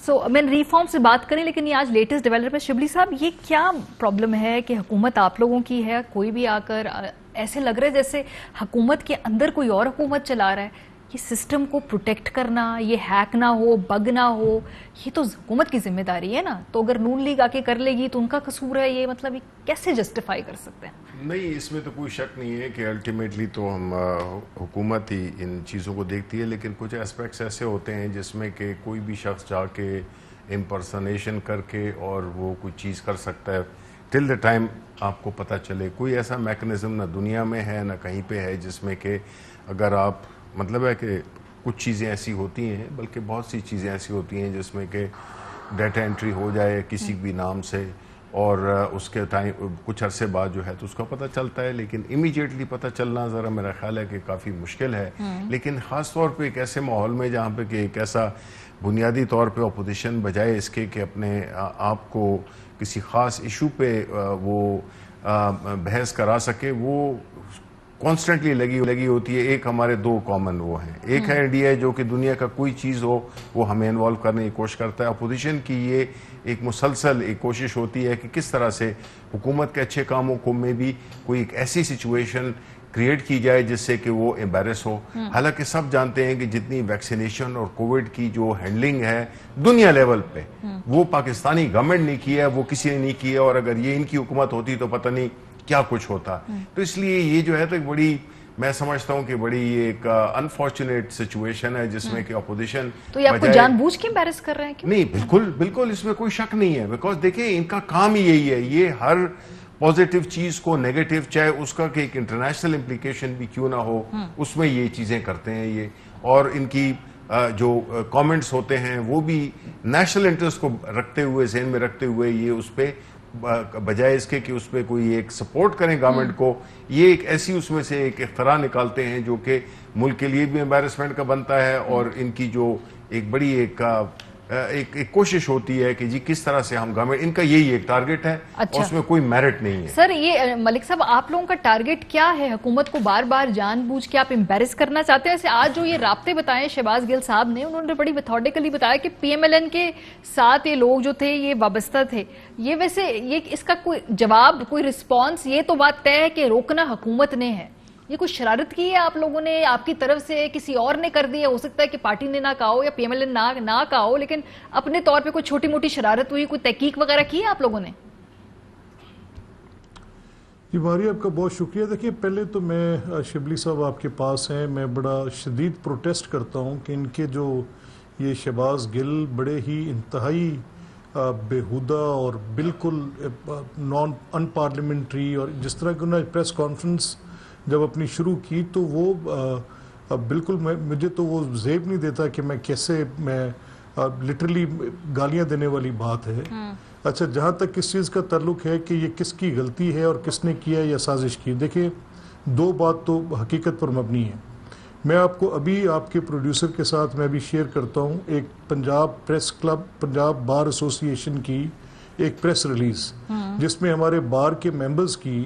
میں ریفارم سے بات کریں، لیکن یہ آج لیٹسٹ ڈیولپمنٹ، شبلی صاحب یہ کیا پرابلم ہے کہ حکومت آپ لوگوں کی ہے، کوئی بھی آ کر ایسے لگ رہا ہے جیسے حکومت کے اندر کوئی اور حکومت چلا رہا ہے. یہ سسٹم کو پروٹیکٹ کرنا، یہ ہیک نہ ہو، بگ نہ ہو، یہ تو حکومت کی ذمہ داری ہے نا. تو اگر نون لیگ آ کے کر لے گی تو ان کا قصور ہے، یہ مطلب کیسے جسٹیفائی کر سکتے ہیں؟ نہیں، اس میں تو کوئی شک نہیں ہے کہ الٹیمیٹلی تو ہم حکومت ہی ان چیزوں کو دیکھتی ہے، لیکن کچھ اسپیکٹس ایسے ہوتے ہیں جس میں کہ کوئی بھی شخص جا کے امپرسنیشن کر کے اور وہ کوئی چیز کر سکتا ہے ٹل دا ٹائم آپ کو پتہ چلے. کوئی ایسا میکنزم نہ دنیا میں ہے نہ کہیں پہ ہے جس میں کہ اگر آپ مطلب ہے کہ کچھ چیزیں ایسی ہوتی ہیں، بلکہ بہت سی چیزیں ایسی ہوتی ہیں جس میں کہ ڈیٹا انٹری ہو جائے کسی بھی نام سے اور اس کے ٹائم کچھ عرصے بعد جو ہے تو اس کا پتہ چلتا ہے، لیکن امیجیٹلی پتہ چلنا ذرا میرا خیال ہے کہ کافی مشکل ہے. لیکن خاص طور پہ ایک ایسے ماحول میں جہاں پہ کہ ایک ایسا بنیادی طور پہ اپوزیشن بجائے اس کے کہ اپنے آپ کو کسی خاص ایشو پہ وہ بحث کرا سکے، وہ کانسٹنٹلی لگی ہوتی ہے. ایک ہمارے دو کامن وہ ہیں، ایک ہے انڈیا جو کہ دنیا کا کوئی چیز ہو وہ ہمیں انوالو کرنے کی کوشش کرتا ہے. اپوزیشن کی یہ ایک مسلسل ایک کوشش ہوتی ہے کہ کس طرح سے حکومت کے اچھے کاموں کو میں بھی کوئی ایک ایسی سچویشن کریٹ کی جائے جس سے کہ وہ امبیرس ہو. حالانکہ سب جانتے ہیں کہ جتنی ویکسینیشن اور کووڈ کی جو ہینڈلنگ ہے دنیا لیول پہ وہ پاکستانی گورنمنٹ نے کی ہے، وہ کسی نے نہیں کی ہے، اور اگر یہ ان کی حکومت ہوتی تو پتہ نہیں کیا کچھ ہوتا. تو اس لیے یہ جو ہے تو ایک بڑی، میں سمجھتا ہوں کہ بڑی ایک انفارچونیٹ سچویشن ہے جس میں کہ اپوزیشن. تو یہ آپ کو جان بوجھ کے امبیرس کر رہے ہیں کیوں؟ نہیں، بالکل اس میں کوئی شک نہیں ہے، بیکاز دیکھیں ان کا کام ہی یہی ہے، یہ ہر پازیٹیو چیز کو نیگیٹو، چاہے اس کا کہ ایک انٹرنیشنل امپلیکیشن بھی کیوں نہ ہو، اس میں یہ چیزیں کرتے ہیں یہ. اور ان کی جو کامنٹس ہوتے ہیں وہ بھی نیشنل انٹرسٹ کو رکھتے ہوئے، ذہن میں رکھتے ہوئے، یہ اس پہ بجائے اس کے کہ اس پہ کوئی ایک سپورٹ کریں گورنمنٹ کو، یہ ایک ایسی اس میں سے ایک اختراع نکالتے ہیں جو کہ ملک کے لیے بھی امبیرسمنٹ کا بنتا ہے. اور ان کی جو ایک بڑی ایک کوشش ہوتی ہے کہ جی کس طرح سے ہم گورنمنٹ، ان کا یہی ایک ٹارگٹ ہے. اچھا. اور اس میں کوئی میرٹ نہیں ہے. سر یہ ملک صاحب آپ لوگوں کا ٹارگٹ کیا ہے؟ حکومت کو بار بار جان بوجھ کے آپ امبیرس کرنا چاہتے ہیں؟ ایسے آج جو یہ رابطے بتائے شہباز گل صاحب نے، انہوں نے بڑی میتھوڈیکلی بتایا کہ پی ایم ایل این کے ساتھ یہ لوگ جو تھے یہ وابستہ تھے. یہ ویسے یہ اس کا کوئی جواب، کوئی رسپانس، یہ تو بات طے ہے کہ روکنا حکومت نے ہے. یہ کوئی شرارت کی ہے آپ لوگوں نے، آپ کی طرف سے کسی اور نے کر دی ہے؟ ہو سکتا ہے کہ پارٹی نے نہ کہا ہو یا پی ایم ایل این نہ کہا ہو، لیکن اپنے طور پہ کوئی چھوٹی موٹی شرارت ہوئی، کوئی تحقیق وغیرہ کی ہے آپ لوگوں نے؟ جی بھاری آپ کا بہت شکریہ. دیکھیے پہلے تو میں شبلی صاحب آپ کے پاس ہیں، میں بڑا شدید پروٹیسٹ کرتا ہوں کہ ان کے جو یہ شہباز گل بڑے ہی انتہائی بےہودہ اور بالکل ان پارلیمنٹری، اور جس طرح کہ انہوں نے پریس کانفرنس جب اپنی شروع کی تو وہ بالکل مجھے تو وہ زیب نہیں دیتا کہ میں کیسے، میں لٹرلی گالیاں دینے والی بات ہے. اچھا، جہاں تک اس چیز کا تعلق ہے کہ یہ کس کی غلطی ہے اور کس نے کیا یا سازش کی، دیکھیں دو بات تو حقیقت پر مبنی ہے. میں آپ کو ابھی آپ کے پروڈیوسر کے ساتھ میں بھی شیئر کرتا ہوں ایک پنجاب پریس کلب، پنجاب بار ایسوسی ایشن کی ایک پریس ریلیز جس میں ہمارے بار کے ممبرز کی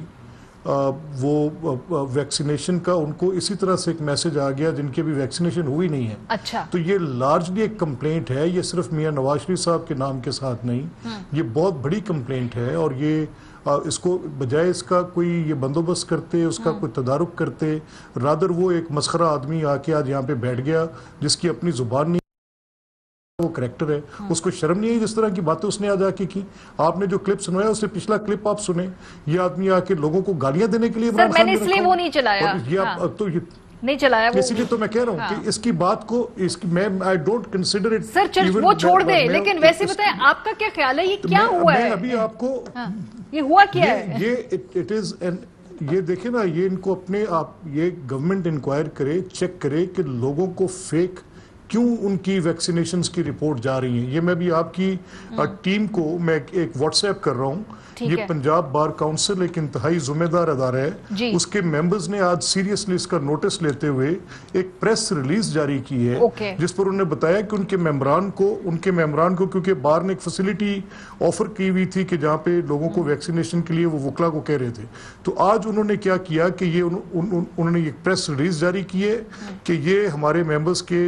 وہ ویکسینیشن کا ان کو اسی طرح سے ایک میسج آ گیا جن کی بھی ویکسینیشن ہوئی نہیں ہے. اچھا. تو یہ لارجلی ایک کمپلینٹ ہے، یہ صرف میاں نواز شریف صاحب کے نام کے ساتھ نہیں، یہ بہت بڑی کمپلینٹ ہے. اور یہ اس کو بجائے اس کا کوئی یہ بندوبست کرتے، اس کا کوئی تدارک کرتے، رادر وہ ایک مسخرہ آدمی آ کے آج یہاں پہ بیٹھ گیا جس کی اپنی زبان نہیں، وہ کریکٹر ہے، اس کو شرم نہیں ہے جس طرح کی باتیں اس نے آج آ کے کی. آپ نے جو کلپ سنوایا اس سے پچھلا کلپ آپ سنیں، یہ آدمی آ کے لوگوں کو گالیاں دینے کے لیے سر میں نے اس لیے وہ نہیں چلایا، نہیں چلایا وہ، اسی لیے تو میں کہہ رہا ہوں کہ اس کی بات کو میں آئی ڈونٹ کنسیڈر اٹ. سر وہ چھوڑ دے، لیکن ویسے بتائیں آپ کا کیا خیال ہے یہ کیا ہوا ہے؟ میں ابھی آپ کو یہ ہوا کیا ہے؟ یہ دیکھیں نا، یہ ان کو اپنے آپ یہ گورنمنٹ انکوائر کرے، چیک کرے کہ لوگوں کو فیک کیوں ان کی ویکسینیشنز کی رپورٹ جا رہی ہیں. یہ میں بھی آپ کی ٹیم کو میں ایک واٹس ایپ کر رہا ہوں. یہ پنجاب بار کاؤنسل ایک انتہائی ذمہ دار ادارہ ہے، اس کے ممبرز نے آج سیریسلی اس کا نوٹس لیتے ہوئے ایک پریس ریلیز جاری کی ہے جس پر انہوں نے بتایا کہ ان کے ممبران کو کیونکہ بار نے ایک فیسلٹی آفر کی ہوئی تھی کہ جہاں پہ لوگوں کو ویکسینیشن کے لیے وہ وکلا کو کہہ رہے تھے، تو آج انہوں نے کیا کیا کہ یہ انہوں نے ایک پریس ریلیز جاری کی ہے کہ یہ ہمارے ممبرز کے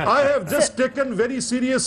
I have just taken very serious,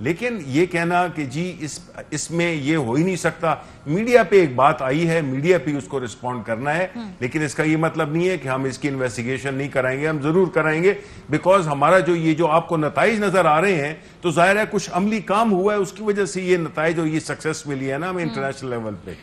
لیکن یہ کہنا کہ جی اس میں یہ ہو ہی نہیں سکتا، میڈیا پہ ایک بات آئی ہے، میڈیا پہ اس کو رسپونڈ کرنا ہے، لیکن اس کا یہ مطلب نہیں ہے کہ ہم اس کی انویسٹیگیشن نہیں کرائیں گے، ہم ضرور کرائیں گے، بیکاز ہمارا جو آپ کو نتائج نظر آ رہے ہیں تو ظاہر ہے کچھ عملی کام ہوا ہے، اس کی وجہ سے یہ نتائج اور یہ سکسیس ملی ہے نا ہمیں انٹرنیشنل لیول پہ۔